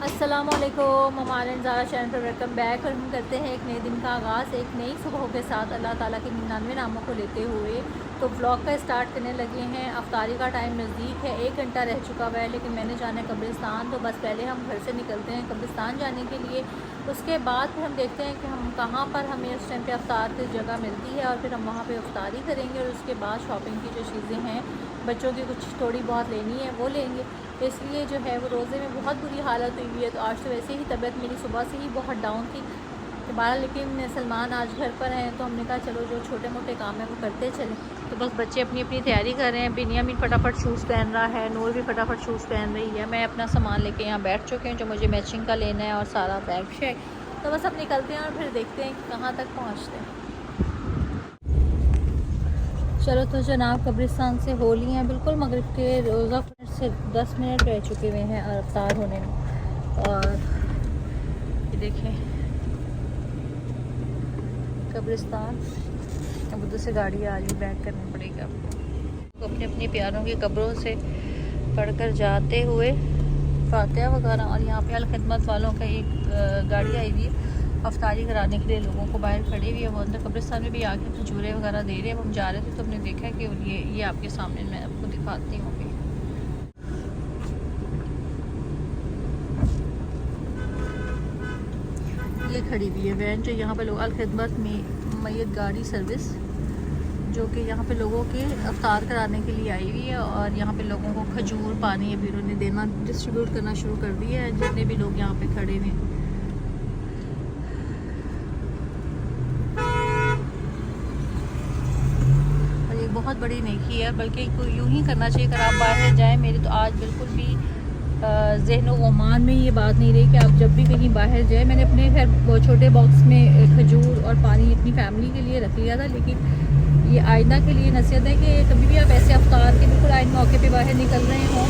अस्सलामुअलैकुम, हमारे ज़ारा चैनल पर वेलकम बैक। और हम करते हैं एक नए दिन का आगाज़ एक नई सुबह के साथ अल्लाह ताला के 99 नामों को लेते हुए। तो ब्लॉग का स्टार्ट करने लगे हैं। अफ्तारी का टाइम नज़दीक है, 1 घंटा रह चुका हुआ है, लेकिन मैंने जाना है कब्रिस्तान। तो बस पहले हम घर से निकलते हैं कब्रिस्तान जाने के लिए। उसके बाद फिर हम देखते हैं कि हम कहाँ पर हमें उस टाइम पे अफ्तार की जगह मिलती है, और फिर हम वहाँ पे अफ्तारी करेंगे। और उसके बाद शॉपिंग की जो चीज़ें हैं, बच्चों की कुछ थोड़ी बहुत लेनी है वो लेंगे। इसलिए जो है वो रोज़े में बहुत बुरी हालत हुई हुई है। तो आज तो वैसे ही तबीयत मेरी सुबह से ही बहुत डाउन थी दोबारा, लेकिन सलमान आज घर पर हैं तो हमने कहा चलो जो छोटे मोटे काम है वो करते चलें। तो बस बच्चे अपनी अपनी तैयारी कर रहे हैं। बिनियामिन फटाफट शूज़ पहन रहा है, नूर भी फटाफट शूज़ पहन रही है। मैं अपना सामान लेके यहाँ बैठ चुके हैं जो मुझे मैचिंग का लेना है, और सारा बैग शैग। तो बस अब निकलते हैं और फिर देखते हैं कि कहाँ तक पहुँचते हैं। चलो तो जनाब, कब्रिस्तान से हो ली हैं बिल्कुल मगरिब के रोज़ा से 10 मिनट रह चुके हुए हैं और अफ्तार होने में। और ये देखें कब्रिस्तान, अब उधर से गाड़ी आ रही, बैक करना पड़ेगा आपको। तो अपने अपने प्यारों की कब्रों से पढ़कर जाते हुए फातिहा वगैरह। और यहाँ पे अल खिदमत वालों का एक गाड़ी आई हुई है अफ्तारी कराने के लिए, लोगों को बाहर खड़े हुई है। वो अंदर कब्रिस्तान में भी आके खजूरें वगैरह दे रहे हैं। हम जा रहे थे तो हमने देखा कि ये आपके सामने मैं आपको दिखाती हूँ। ये खड़ी हुई है वैन जो यहाँ पे लोग अल खिदमत में मैयत गाड़ी सर्विस, जो कि यहाँ पे लोगों के अफ्तार कराने के लिए आई हुई है। और यहाँ पे लोगों को खजूर पानी अभी उन्होंने देना डिस्ट्रीब्यूट करना शुरू कर दिया है, जितने भी लोग यहाँ पे खड़े हैं। और एक बहुत बड़ी नेकी है, बल्कि यूँ ही करना चाहिए अगर आप बाहर जाएँ। मेरी तो आज बिल्कुल भी ज़हन गुमान में ये बात नहीं रही कि आप जब भी कहीं बाहर जाए। मैंने अपने खैर छोटे बॉक्स में खजूर और पानी अपनी फैमिली के लिए रख लिया था, लेकिन ये आइंदा के लिए नसीहत है कि कभी भी आप ऐसे अफ्तार के बिल्कुल आइन मौके पे बाहर निकल रहे हों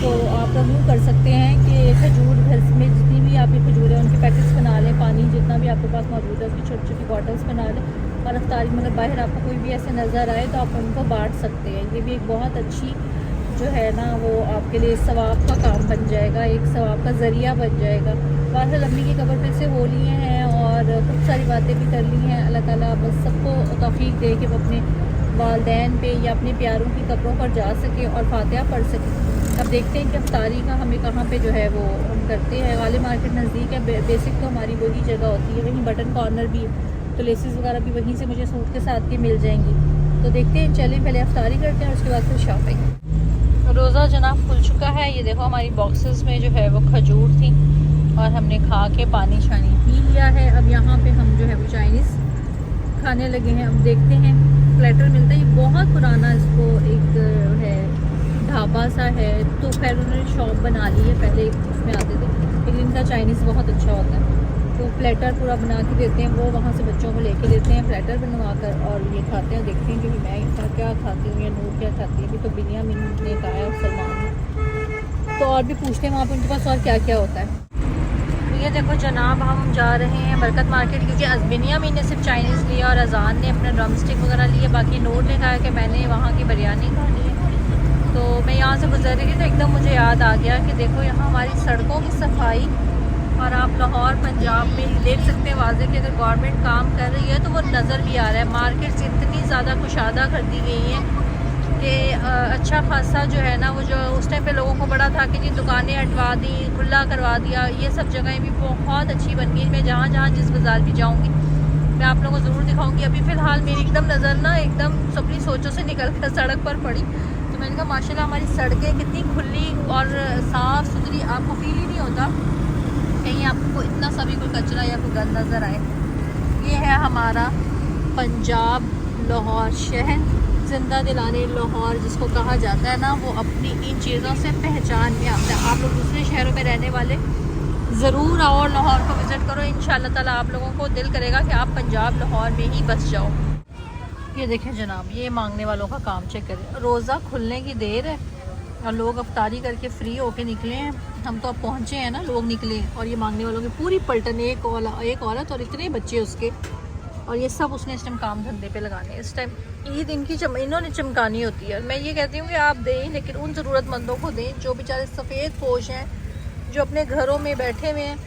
तो आप लोग यूँ कर सकते हैं कि खजूर घर में जितनी भी आपकी खजूर है उनके पैकेट्स बना लें, पानी जितना भी आपके पास मौजूद है उसकी छोटी छोटी बॉटल्स बना लें। और अफ्तारी में अगर बाहर आपको कोई भी ऐसे नज़र आए तो आप उनको बांट सकते हैं। ये भी एक बहुत अच्छी जो है ना वो आपके लिए सवाब का काम बन जाएगा, एक सवाब का ज़रिया बन जाएगा। वाहिद अम्मी की कब्र पे से हो लिए हैं और खूब सारी बातें भी कर ली हैं। अल्लाह ताला बस सबको तौफीक दे कि वो अपने वालदैन पे या अपने प्यारों की कब्रों पर जा सके और फातिहा पढ़ सके। अब देखते हैं कि अफ्तारी का हमें कहाँ पे जो है वो हम करते हैं। वाले मार्केट नज़दीक है, बेसिक तो हमारी वही जगह होती है। वहीं बटन कॉर्नर भी, तो लेसेस वगैरह भी वहीं से मुझे सूट के साथ की मिल जाएंगी। तो देखते हैं, चलें पहले अफ्तारी करते हैं और उसके बाद फिर शॉपिंग। रोज़ा जनाब खुल चुका है। ये देखो हमारी बॉक्सेस में जो है वो खजूर थी और हमने खा के पानी शानी पी लिया है। अब यहाँ पे हम जो है वो चाइनीज़ खाने लगे हैं। अब देखते हैं, प्लेटर मिलता है, ये बहुत पुराना इसको एक है ढाबा सा है। तो खैर उन्होंने शॉप बना ली है, पहले उसमें आते थे, लेकिन इनका चाइनीज़ बहुत अच्छा होता है। तो प्लेटर पूरा बना के देते हैं, वो वहाँ से बच्चों को लेके देते हैं प्लेटर बनवा कर, और ये खाते हैं। देखते हैं कि मैं इसका क्या खाती हूँ या नूर क्या खाती है। अभी तो बिनियामिन ने कहा है और सलमान ने, तो और भी पूछते हैं वहाँ पर उनके पास और क्या क्या होता है। तो ये देखो जनाब, हम जा रहे हैं बरकत मार्केट, क्योंकि बिनियामिन ने सिर्फ चाइनीज़ लिया और अजान ने अपने ड्रम स्टिक वगैरह लिए। बाकी नूर ने कहा कि मैंने वहाँ की बिरयानी खानी है। तो मैं यहाँ से गुजर रही थी तो एकदम मुझे याद आ गया कि देखो यहाँ हमारी सड़कों की सफाई, और आप लाहौर पंजाब में देख सकते हैं वाज़े कि अगर गवर्नमेंट काम कर रही है तो वो नज़र भी आ रहा है। मार्केट्स इतनी ज़्यादा कुशादा कर दी गई हैं कि अच्छा खासा जो है ना वो जो उस टाइम पे लोगों को बड़ा था कि जी दुकानें हटवा दी, खुला करवा दिया, ये सब जगहें भी बहुत अच्छी बन गई। मैं जहाँ जहाँ जिस बाज़ार भी जाऊँगी मैं आप लोगों को ज़रूर दिखाऊँगी। अभी फ़िलहाल मेरी एकदम नज़र ना एकदम अपनी सोचों से निकल कर सड़क पर पड़ी, तो मैंने कहा माशाल्लाह हमारी सड़कें कितनी खुली और साफ़ सुथरी, आपको फील ही नहीं होता कहीं आपको इतना सा भी कोई कचरा या कोई गंद नज़र आए। ये है हमारा पंजाब लाहौर शहर, ज़िंदा दिलाने लाहौर जिसको कहा जाता है ना, वो अपनी इन चीज़ों से पहचान में आता है। आप लोग दूसरे शहरों में रहने वाले ज़रूर आओ और लाहौर को विज़िट करो। इंशाअल्लाह ताला आप लोगों को दिल करेगा कि आप पंजाब लाहौर में ही बस जाओ। ये देखें जनाब, ये मांगने वालों का काम चेक करें। रोज़ा खुलने की देर है और लोग अफ्तारी करके फ्री होके निकले हैं। हम तो अब पहुँचे हैं ना, लोग निकले, और ये मांगने वालों की पूरी पलटन, एक औरत और इतने बच्चे उसके, और ये सब उसने इस टाइम काम धंधे पे लगाने। इस टाइम ईद इनकी इन्होंने चमकानी होती है। मैं ये कहती हूँ कि आप दें, लेकिन उन ज़रूरतमंदों को दें जो बेचारे सफ़ेद पोश हैं, जो अपने घरों में बैठे हुए हैं,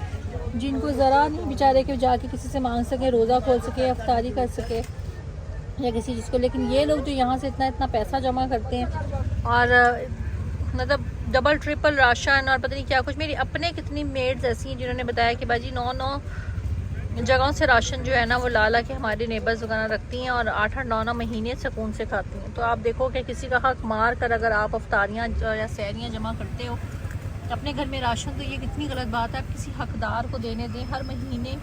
जिनको ज़रा नहीं बेचारे के जाके किसी से मांग सके, रोज़ा खोल सके, अफ्तारी कर सके या किसी चीज़ को। लेकिन ये लोग जो यहाँ से इतना इतना पैसा जमा करते हैं और मतलब डबल ट्रिपल राशन और पता नहीं क्या कुछ। मेरी अपने कितनी मेड्स ऐसी हैं जिन्होंने बताया कि बाजी 9 जगहों से राशन जो है ना वो ला के हमारी नेबर्स वगैरह रखती हैं और 8-8 9 महीने सुकून से खाती हैं। तो आप देखो कि किसी का हक मार कर अगर आप अफ्तारियाँ या सहरियाँ जमा करते हो अपने घर में राशन, तो ये कितनी गलत बात है। आप किसी हकदार को देने दें। हर महीने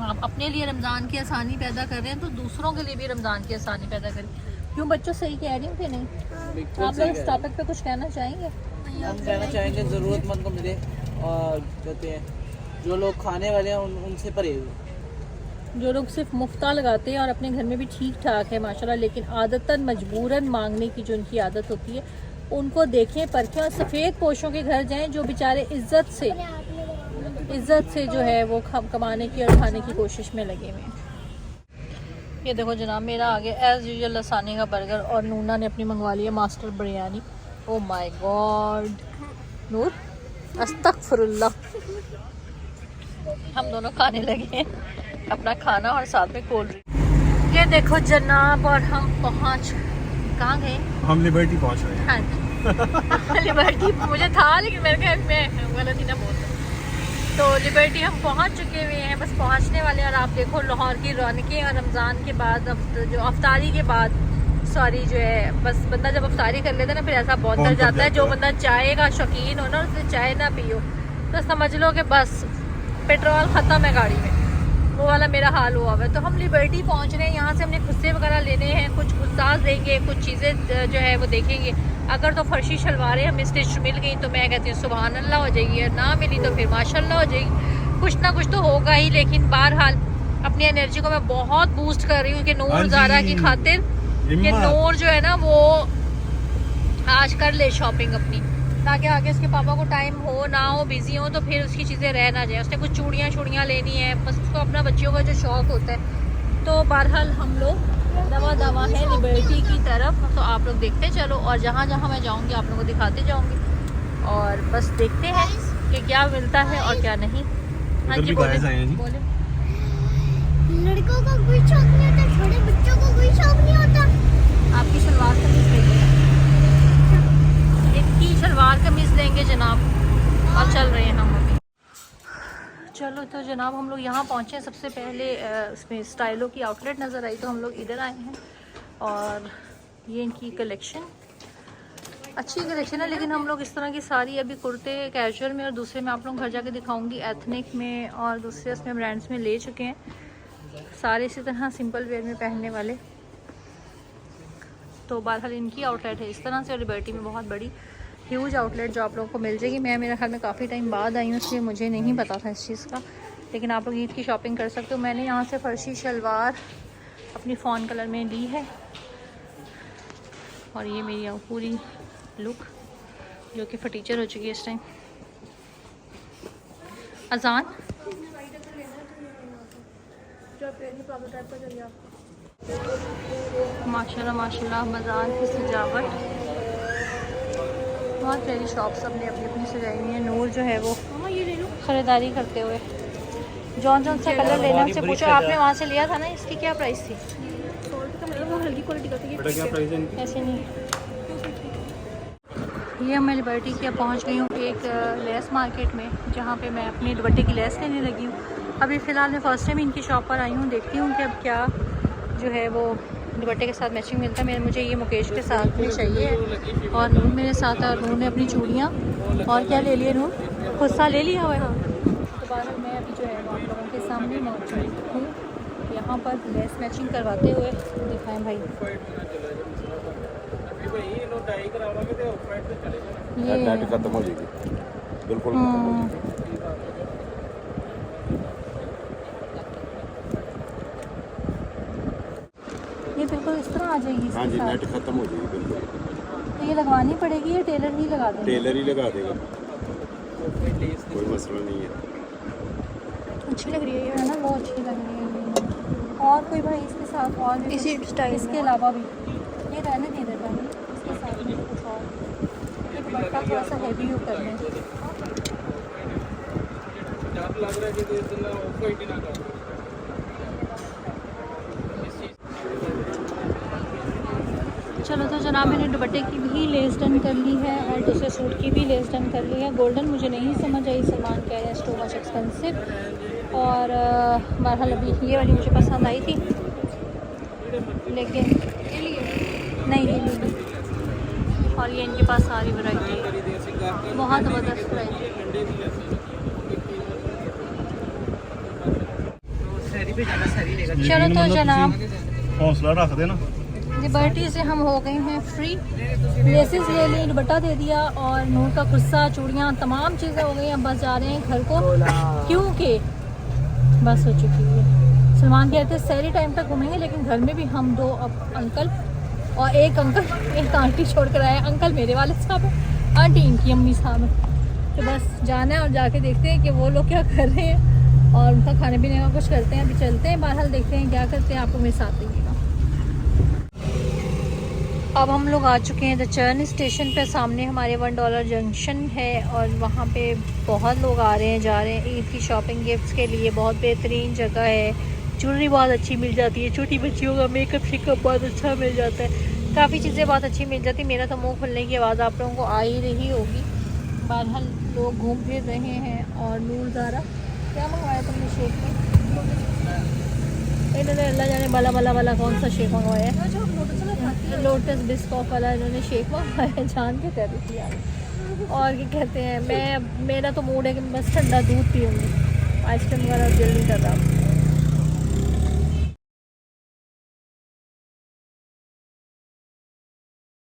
आप अपने लिए रमज़ान की आसानी पैदा कर रहे हैं तो दूसरों के लिए भी रमज़ान की आसानी पैदा करें। क्यों बच्चों, सही कह रही हूँ कि नहीं? आप लोग इस टॉपिक पे कुछ कहना चाहेंगे? हम कहना चाहेंगे ज़रूरतमंद को मिले और कहते हैं जो लोग खाने वाले हैं उनसे परहेज। जो लोग सिर्फ मुफ्ता लगाते हैं और अपने घर में भी ठीक ठाक है माशाल्लाह, लेकिन आदतन मजबूरन मांगने की जो उनकी आदत होती है उनको देखें, परखें और सफ़ेद पोशों के घर जाएं जो बेचारे इज्जत से जो है वो कमाने की और खाने की कोशिश में लगे हुए हैं। ये देखो जनाब, मेरा आ गया एज़ यूजुअल लसानी का बर्गर और नूना ने अपनी मंगवा लिया master biryani. Oh my god Noor, अस्तगफिरुल्लाह। हम दोनों खाने लगे हैं अपना खाना और साथ में कोल्ड ड्रिंक। ये देखो जनाब, और हम पहुंच कहाँ गए? हम लिबर्टी पहुंच रहे हैं। हाँ लिबर्टी मुझे था, लेकिन मेरे ख्याल में गलत ही ना बोलता। तो लिबर्टी हम पहुंच चुके हुए हैं, बस पहुंचने वाले हैं। और आप देखो लाहौर की रौनकें और रमज़ान के बाद जो अफ्तारी के बाद जो है, बस बंदा जब अफ्तारी कर लेता है ना फिर ऐसा बहुत डर जाता है। जो बंदा चाय का शौकीन हो ना, उससे चाय ना पियो तो समझ लो कि बस पेट्रोल ख़त्म है गाड़ी में, वो वाला मेरा हाल हुआ है। तो हम लिबर्टी पहुंच रहे हैं। यहाँ से हमने खुस्से वगैरह लेने हैं, कुछ गुस्ताज देंगे, कुछ चीज़ें जो है वो देखेंगे। अगर तो फर्शी शलवारें हमें स्टिच मिल गई तो मैं कहती हूँ सुभान अल्लाह हो जाएगी, और ना मिली तो फिर माशाल्लाह हो जाएगी। कुछ ना कुछ तो होगा ही। लेकिन बहरहाल अपनी एनर्जी को मैं बहुत बूस्ट कर रही हूँ कि नूर ज़ारा की खातिर, कि नूर जो है ना वो आज कर ले शॉपिंग अपनी, ताकि आगे उसके पापा को टाइम हो ना हो, बिजी हो, तो फिर उसकी चीज़ें रह ना जाए। उसने कुछ चूड़ियाँ लेनी है, बस उसको अपना बच्चियों का जो शौक़ होता है। तो बहरहाल हम लोग दवा है लिबर्टी की तरफ। तो आप लोग देखते चलो, और जहाँ जहाँ मैं जाऊँगी आप लोगों को दिखाते जाऊँगी, और बस देखते हैं कि क्या मिलता है और क्या नहीं। हाँ जी बोले। लड़कों को कोई शौक नहीं होता, छोटे बच्चों को कोई शौक नहीं होता। आपकी सलवार कमीज देंगे, इनकी सलवार कमीज देंगे जनाब, और चल रहे हैं हम अभी। चलो तो जनाब हम लोग यहाँ पहुँचे। सबसे पहले इसमें स्टाइलों की आउटलेट नज़र आई तो हम लोग इधर आए हैं, और ये इनकी कलेक्शन अच्छी कलेक्शन है। लेकिन हम लोग इस तरह की सारी अभी कुर्ते कैजुअल में, और दूसरे में आप लोग घर जाके दिखाऊंगी एथनिक में, और दूसरे इसमें ब्रांड्स में ले चुके हैं सारे इसी तरह सिंपल वेयर में पहनने वाले। तो बहरहाल इनकी आउटलेट है इस तरह से, और लिबर्टी में बहुत बड़ी ह्यूज आउटलेट जो आप लोगों को मिल जाएगी। मैं मेरे ख्याल में काफ़ी टाइम बाद आई हूँ, इसलिए मुझे नहीं पता था इस चीज़ का, लेकिन आप लोग ईद की शॉपिंग कर सकते हो। मैंने यहाँ से फर्शी शलवार अपनी फ़ॉन कलर में ली है, और ये मेरी पूरी लुक जो कि फटीचर हो चुकी है इस टाइम। अजान माशाल्लाह माशाल्लाह, मज़ार की सजावट, बहुत प्यारी शॉप सब ने अपनी अपनी सजाई हुई है। नूर जो है वो ख़रीदारी करते हुए जौन सा कलर लेना उनसे पूछो। आपने वहाँ से लिया था ना, इसकी क्या प्राइस थी? हल्की क्वालिटी का थी, ऐसे नहीं। ये मैं लिबर्टी की पहुँच गई हूँ एक लेस मार्केट में, जहाँ पे मैं अपनी दुपट्टे की लेस लेने लगी हूँ। अभी फ़िलहाल मैं फ़र्स्ट टाइम इनकी शॉप पर आई हूँ, देखती हूँ कि अब क्या जो है वो दुपट्टे के साथ मैचिंग मिलता है। मुझे ये मुकेश के साथ में चाहिए है, और नूर मेरे साथ है, और नूर ने अपनी चूड़ियाँ और क्या ले लिए? नूर खुस्सा ले लिया हुआ है। तो बाहर मैं अभी जो है आप लोगों के सामने मौजूद हूँ, यहाँ पर लेस मैचिंग करवाते हुए दिखाएं भाई। ये खत्म हो जाएगी, बिल्कुल खत्म हो जाएगी। ये बिल्कुल इस तरह आ जाएगी। हाँ जी, नेट खत्म हो जाएगी बिल्कुल। तो ये लगवानी पड़ेगी या टेलर ही लगा देगा? टेलर ही लगा देगा, कोई मसला नहीं है। अच्छी लग रही है ना, बहुत अच्छी लग रही है। और कोई भाई इसके साथ और भी इसी स्टाइल, इसके अलावा भी ये रहने दे देता है, इसके साथ में कुछ और एक बट्टा थोड़ा सा हैवी हो करने। चलो तो जनाब मैंने दुपट्टे की भी लेस डन कर ली है और दूसरे सूट की भी लेस डन कर ली है। गोल्डन मुझे नहीं समझ आई, सलमान कह रहे हैं टू मच एक्सपेंसिव। और बहरहाल अभी ये वाली मुझे पसंद आई थी, लेकिन नहीं ये ली। और ये इनके पास सारी वैरायटी है, बहुत ज़बरदस्त वैरायटी। चलो तो जनाब हौसला रख देना। लिबर्टी से हम हो गए हैं फ्री। लेसेस ले ली, दुपट्टा दे दिया और नूर का कुर्सा, चूड़ियाँ, तमाम चीज़ें हो गई हैं। बस जा रहे हैं घर को, क्योंकि बस हो चुकी है। सलमान कहते हैं सहरी टाइम तक घूमेंगे, लेकिन घर में भी हम दो अंकल और एक अंकल एक आंटी छोड़ कर आए। अंकल मेरे वाले साहब हैं, आंटी इनकी अम्मी साहब हैं। तो बस जाना है और जाके देखते हैं कि वो लोग क्या कर रहे हैं और उनका खाने पीने का कुछ करते हैं। अभी चलते हैं, बहरहाल देखते हैं क्या करते हैं। आपको मेरे साथ रहिएगा। अब हम लोग आ चुके हैं द चर्न स्टेशन पे। सामने हमारे $1 जंक्शन है और वहाँ पे बहुत लोग आ रहे हैं जा रहे हैं ईद की शॉपिंग गिफ्ट्स के लिए। बहुत बेहतरीन जगह है, ज्वेलरी बहुत अच्छी मिल जाती है, छोटी बच्चियों का मेकअप शेकअप बहुत अच्छा मिल जाता है, काफ़ी चीज़ें बहुत अच्छी मिल जाती है। मेरा तो मुँह खुलने की आवाज़ आप लोगों को आ ही रही होगी। बहरहाल लोग घूम फिर रहे हैं। और नूर ज़ारा क्या मंगवाया तुमने शेक में? इन्होंने अल्लाह जाने वाला कौन सा शेक मंगवाया है? लोटस बिस्कॉफ वाला इन्होंने शेक मंगवाया, जान के कर रही थी। और क्या कहते हैं, मेरा तो मूड है कि मैं बस ठंडा दूध पीऊँगी, आइसक्रीम वगैरह दिल नहीं कर रहा।